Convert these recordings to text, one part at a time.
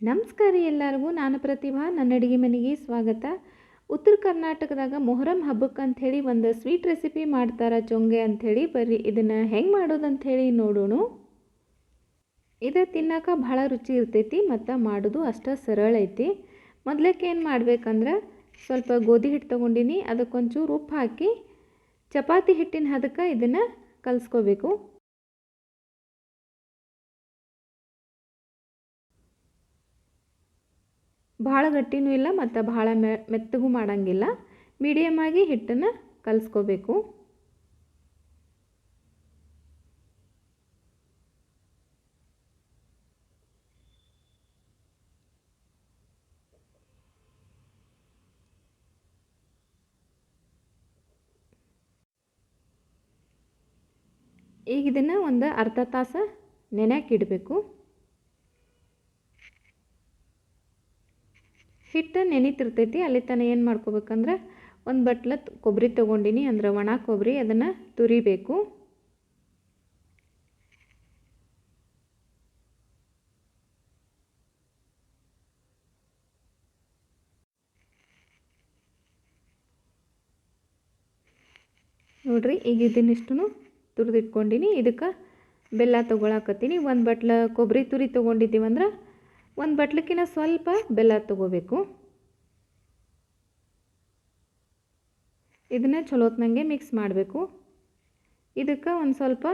ನಮಸ್ಕಾರ ರೀ ಎಲ್ಲರಿಗೂ. ನಾನು ಪ್ರತಿಭಾ. ನನ್ನ ಅಡುಗೆ ಮನೆಗೆ ಸ್ವಾಗತ. ಉತ್ತರ ಕರ್ನಾಟಕದಾಗ ಮೊಹರಂ ಹಬ್ಬಕ್ಕೆ ಅಂಥೇಳಿ ಒಂದು ಸ್ವೀಟ್ ರೆಸಿಪಿ ಮಾಡ್ತಾರೆ, ಚೊಂಗೆ ಅಂಥೇಳಿ. ಬರ್ರಿ ಇದನ್ನು ಹೆಂಗೆ ಮಾಡೋದು ಅಂಥೇಳಿ ನೋಡೋಣ. ಇದು ತಿನ್ನೋಕೆ ಭಾಳ ರುಚಿ ಇರ್ತೈತಿ ಮತ್ತು ಮಾಡೋದು ಅಷ್ಟು ಸರಳ ಐತಿ. ಮೊದಲಕ್ಕೆ ಏನು ಮಾಡ್ಬೇಕಂದ್ರೆ, ಸ್ವಲ್ಪ ಗೋಧಿ ಹಿಟ್ಟು ತೊಗೊಂಡಿನಿ, ಅದಕ್ಕೊಂಚೂರು ಉಪ್ಪು ಹಾಕಿ ಚಪಾತಿ ಹಿಟ್ಟಿನ ಹದಕ್ಕೆ ಇದನ್ನು ಕಲಿಸ್ಕೋಬೇಕು. ಭಾಳ ಗಟ್ಟಿನೂ ಇಲ್ಲ ಮತ್ತು ಭಾಳ ಮೆತ್ತಗೂ ಮಾಡೋಂಗಿಲ್ಲ, ಮೀಡಿಯಮಾಗಿ ಹಿಟ್ಟನ್ನು ಕಲಿಸ್ಕೋಬೇಕು. ಈಗ ಇದನ್ನು ಒಂದು ಅರ್ಧ ತಾಸು ನೆನೆಯಕ್ಕೆ ಇಡಬೇಕು. ಹಿಟ್ಟು ನೆನಿತಿರ್ತೈತಿ, ಅಲ್ಲಿ ತನಕ ಏನು ಮಾಡ್ಕೋಬೇಕಂದ್ರೆ, ಒಂದು ಬಟ್ಲ ಕೊಬ್ಬರಿ ತೊಗೊಂಡಿನಿ, ಅಂದ್ರೆ ಒಣ ಕೊಬ್ಬರಿ. ಅದನ್ನು ತುರಿಬೇಕು. ನೋಡ್ರಿ, ಈಗ ಇದನ್ನಿಷ್ಟು ತುರಿದಿಟ್ಕೊಂಡಿನಿ. ಇದಕ್ಕೆ ಬೆಲ್ಲ ತೊಗೊಳಕತ್ತೀನಿ. ಒಂದು ಬಟ್ಲ ಕೊಬ್ಬರಿ ತುರಿ ತೊಗೊಂಡಿದ್ದೀವಂದ್ರೆ ಒಂದು ಬಟ್ಲಕ್ಕಿಂತ ಸ್ವಲ್ಪ ಬೆಲ್ಲ ತೊಗೋಬೇಕು. ಇದನ್ನು ಚಲೋತ್ನಂಗೆ ಮಿಕ್ಸ್ ಮಾಡಬೇಕು. ಇದಕ್ಕೆ ಒಂದು ಸ್ವಲ್ಪ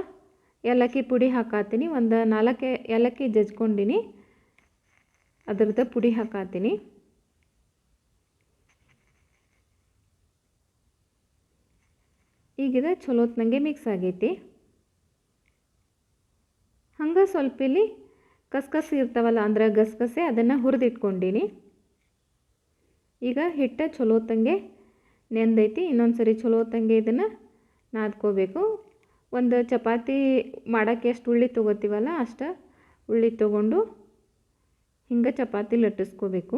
ಏಲಕ್ಕಿ ಪುಡಿ ಹಾಕಾತೀನಿ. ಒಂದು 4 ಏಲಕ್ಕಿ ಜಜ್ಕೊಂಡಿನಿ, ಅದರದ್ದು ಪುಡಿ ಹಾಕಾತೀನಿ. ಈಗಿದ ಚಲೋತ್ನಂಗೆ ಮಿಕ್ಸ್ ಆಗೈತಿ. ಹಂಗೆ ಸ್ವಲ್ಪ ಇಲ್ಲಿ ಕಸ್ಕಸಿ ಇರ್ತಾವಲ್ಲ, ಅಂದ್ರೆ ಗಸಗಸೆ, ಅದನ್ನು ಹುರಿದಿಟ್ಕೊಂಡಿನಿ. ಈಗ ಹಿಟ್ಟು ಚಲೋತ್ತಂಗೆ ನೆಂದೈತಿ. ಇನ್ನೊಂದು ಸರಿ ಚಲೋತ್ತಂಗೆ ಇದನ್ನು ನಾದ್ಕೋಬೇಕು. ಒಂದು ಚಪಾತಿ ಮಾಡೋಕ್ಕೆ ಎಷ್ಟು ಉಳ್ಳಿ ತೊಗೋತೀವಲ್ಲ ಅಷ್ಟು ಉಳ್ಳಿ ತೊಗೊಂಡು ಹಿಂಗೆ ಚಪಾತಿ ಲಟ್ಟಿಸ್ಕೋಬೇಕು.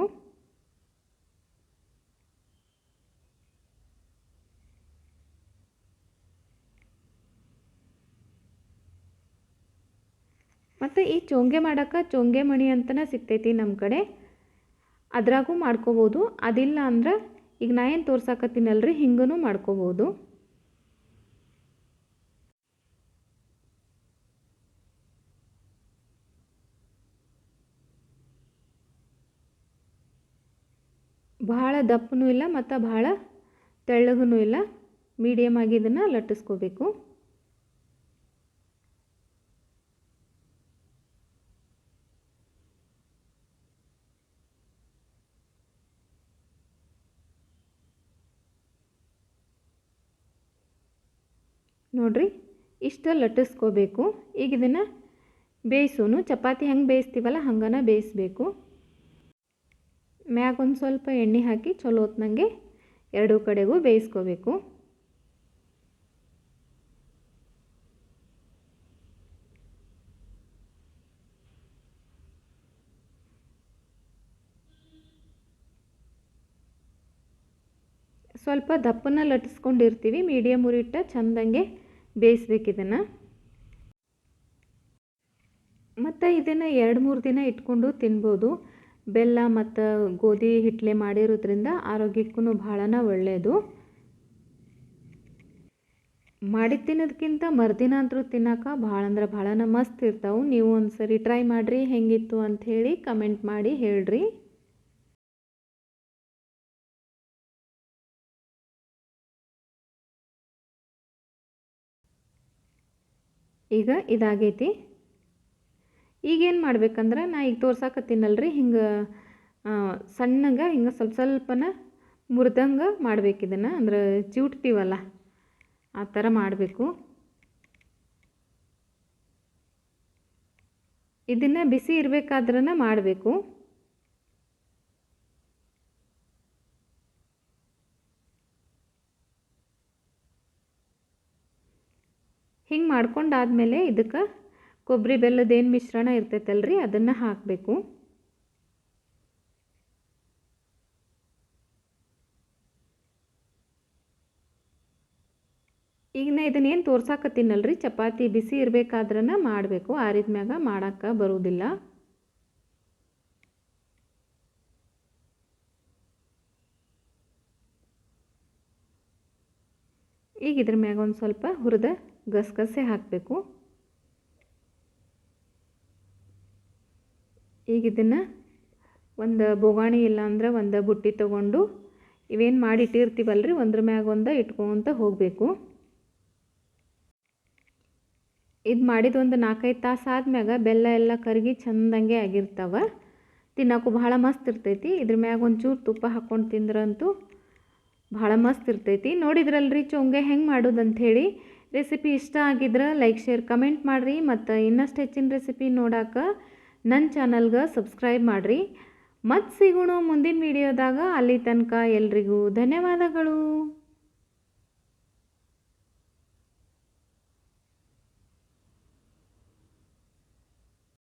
ಮತ್ತು ಈ ಚೋಂಗೆ ಮಾಡೋಕ್ಕೆ ಚೋಂಗೆ ಮಣಿ ಅಂತಲೇ ಸಿಗ್ತೈತಿ ನಮ್ಮ ಕಡೆ, ಅದ್ರಾಗೂ ಮಾಡ್ಕೋಬೋದು. ಅದಿಲ್ಲ ಅಂದ್ರೆ ಈಗ ನಾ ಏನು ತೋರ್ಸಾಕತ್ತೀನಲ್ರಿ, ಹಿಂಗೂ ಮಾಡ್ಕೋಬೋದು. ಭಾಳ ದಪ್ಪನೂ ಇಲ್ಲ ಮತ್ತು ಭಾಳ ತೆಳ್ಳಗೂ ಇಲ್ಲ, ಮೀಡಿಯಮ್ ಆಗಿ ಇದನ್ನು ಲಟ್ಟಿಸ್ಕೋಬೇಕು. ನೋಡ್ರಿ, ಇಷ್ಟು ಲಟ್ಟಿಸ್ಕೋಬೇಕು. ಈಗ ಇದನ್ನು ಬೇಯಿಸೋನು. ಚಪಾತಿ ಹೆಂಗೆ ಬೇಯಿಸ್ತೀವಲ್ಲ ಹಂಗನ ಬೇಯಿಸ್ಬೇಕು. ಮ್ಯಾಗ ಒಂದು ಸ್ವಲ್ಪ ಎಣ್ಣೆ ಹಾಕಿ ಚಲೋ ಹೊತ್ನಂಗೆ ಎರಡೂ ಕಡೆಗೂ ಬೇಯಿಸ್ಕೋಬೇಕು. ಸ್ವಲ್ಪ ದಪ್ಪನ ಲಟ್ಟಿಸ್ಕೊಂಡಿರ್ತೀವಿ, ಮೀಡಿಯಮ್ ಉರಿಟ್ಟ ಚಂದಂಗೆ ಬೇಯಿಸ್ಬೇಕು ಇದನ್ನು. ಮತ್ತು ಇದನ್ನು 2-3 ದಿನ ಇಟ್ಕೊಂಡು ತಿನ್ಬೋದು. ಬೆಲ್ಲ ಮತ್ತು ಗೋಧಿ ಹಿಟ್ಲೆ ಮಾಡಿರೋದ್ರಿಂದ ಆರೋಗ್ಯಕ್ಕೂ ಭಾಳನ ಒಳ್ಳೆಯದು. ಮಾಡಿ ತಿನ್ನೋದಕ್ಕಿಂತ ಮರುದಿನ ಅಂತೂ ತಿನ್ನೋಕೆ ಭಾಳ ಅಂದ್ರೆ ಭಾಳನ ಮಸ್ತ್ ಇರ್ತಾವೆ. ನೀವು ಒಂದು ಸರಿ ಟ್ರೈ ಮಾಡಿರಿ, ಹೆಂಗಿತ್ತು ಅಂಥೇಳಿ ಕಮೆಂಟ್ ಮಾಡಿ ಹೇಳ್ರಿ. ಈಗ ಇದಾಗೈತಿ. ಈಗೇನು ಮಾಡ್ಬೇಕಂದ್ರೆ, ನಾ ಈಗ ತೋರ್ಸಾಕತ್ತೀನಲ್ರಿ, ಹಿಂಗೆ ಸಣ್ಣಗೆ ಹಿಂಗೆ ಸ್ವಲ್ಪ ಸ್ವಲ್ಪನ ಮುರಿದಂಗೆ ಮಾಡ್ಬೇಕು ಇದನ್ನು. ಅಂದ್ರೆ ಚಿವುಟ್ತೀವಲ್ಲ ಆ ಥರ ಮಾಡಬೇಕು. ಇದನ್ನು ಬಿಸಿ ಇರಬೇಕಾದ್ರೇ ಮಾಡಬೇಕು. ಹಿಂಗೆ ಮಾಡ್ಕೊಂಡಾದ್ಮೇಲೆ ಇದಕ್ಕೆ ಕೊಬ್ಬರಿ ಬೆಲ್ಲದೇನು ಮಿಶ್ರಣ ಇರ್ತೈತಲ್ರಿ ಅದನ್ನು ಹಾಕಬೇಕು. ಈಗ ನಾ ಇದನ್ನೇನು ತೋರ್ಸಾಕತ್ತೀನಲ್ರಿ, ಚಪಾತಿ ಬಿಸಿ ಇರಬೇಕಾದ್ರನ ಮಾಡಬೇಕು, ಆರಿದ ಮ್ಯಾಗ ಮಾಡೋಕ್ಕೆ ಬರೋದಿಲ್ಲ. ಈಗ ಇದ್ರ ಮ್ಯಾಗ ಒಂದು ಸ್ವಲ್ಪ ಹುರಿದ ಗಸಗಸೆ ಹಾಕಬೇಕು. ಈಗ ಇದನ್ನು ಒಂದು ಬೋಗಾಣಿ ಇಲ್ಲ ಅಂದ್ರೆ ಒಂದು ಬುಟ್ಟಿ ತೊಗೊಂಡು ಇವೇನು ಮಾಡಿ ಇಟ್ಟಿರ್ತೀವಲ್ರಿ ಒಂದ್ರ ಮ್ಯಾಗ ಒಂದು ಇಟ್ಕೊತ ಹೋಗಬೇಕು. ಇದು ಮಾಡಿದ ಒಂದು 4-5 ತಾಸು ಆದ್ಮ್ಯಾಗ ಬೆಲ್ಲ ಎಲ್ಲ ಕರಗಿ ಚೆಂದಂಗೆ ಆಗಿರ್ತಾವೆ. ತಿನ್ನೋಕ್ಕೂ ಭಾಳ ಮಸ್ತ್ ಇರ್ತೈತಿ. ಇದ್ರ ಮ್ಯಾಗ ಒಂಚೂರು ತುಪ್ಪ ಹಾಕ್ಕೊಂಡು ತಿಂದ್ರಂತೂ ಭಾಳ ಮಸ್ತ್ ಇರ್ತೈತಿ. ನೋಡಿದ್ರಲ್ರಿ ಚೊಂಗೆ ಹೆಂಗೆ ಮಾಡೋದಂಥೇಳಿ. ರೆಸಿಪಿ ಇಷ್ಟ ಆಗಿದ್ರೆ ಲೈಕ್ ಶೇರ್ ಕಮೆಂಟ್ ಮಾಡಿರಿ. ಮತ್ತು ಇನ್ನಷ್ಟು ಹೆಚ್ಚಿನ ರೆಸಿಪಿ ನೋಡೋಕೆ ನನ್ನ ಚಾನಲ್ಗೆ ಸಬ್ಸ್ಕ್ರೈಬ್ ಮಾಡಿರಿ. ಮತ್ತೆ ಸಿಗೋಣ ಮುಂದಿನ ವಿಡಿಯೋದಾಗ. ಅಲ್ಲಿ ತನಕ ಎಲ್ರಿಗೂ ಧನ್ಯವಾದಗಳು.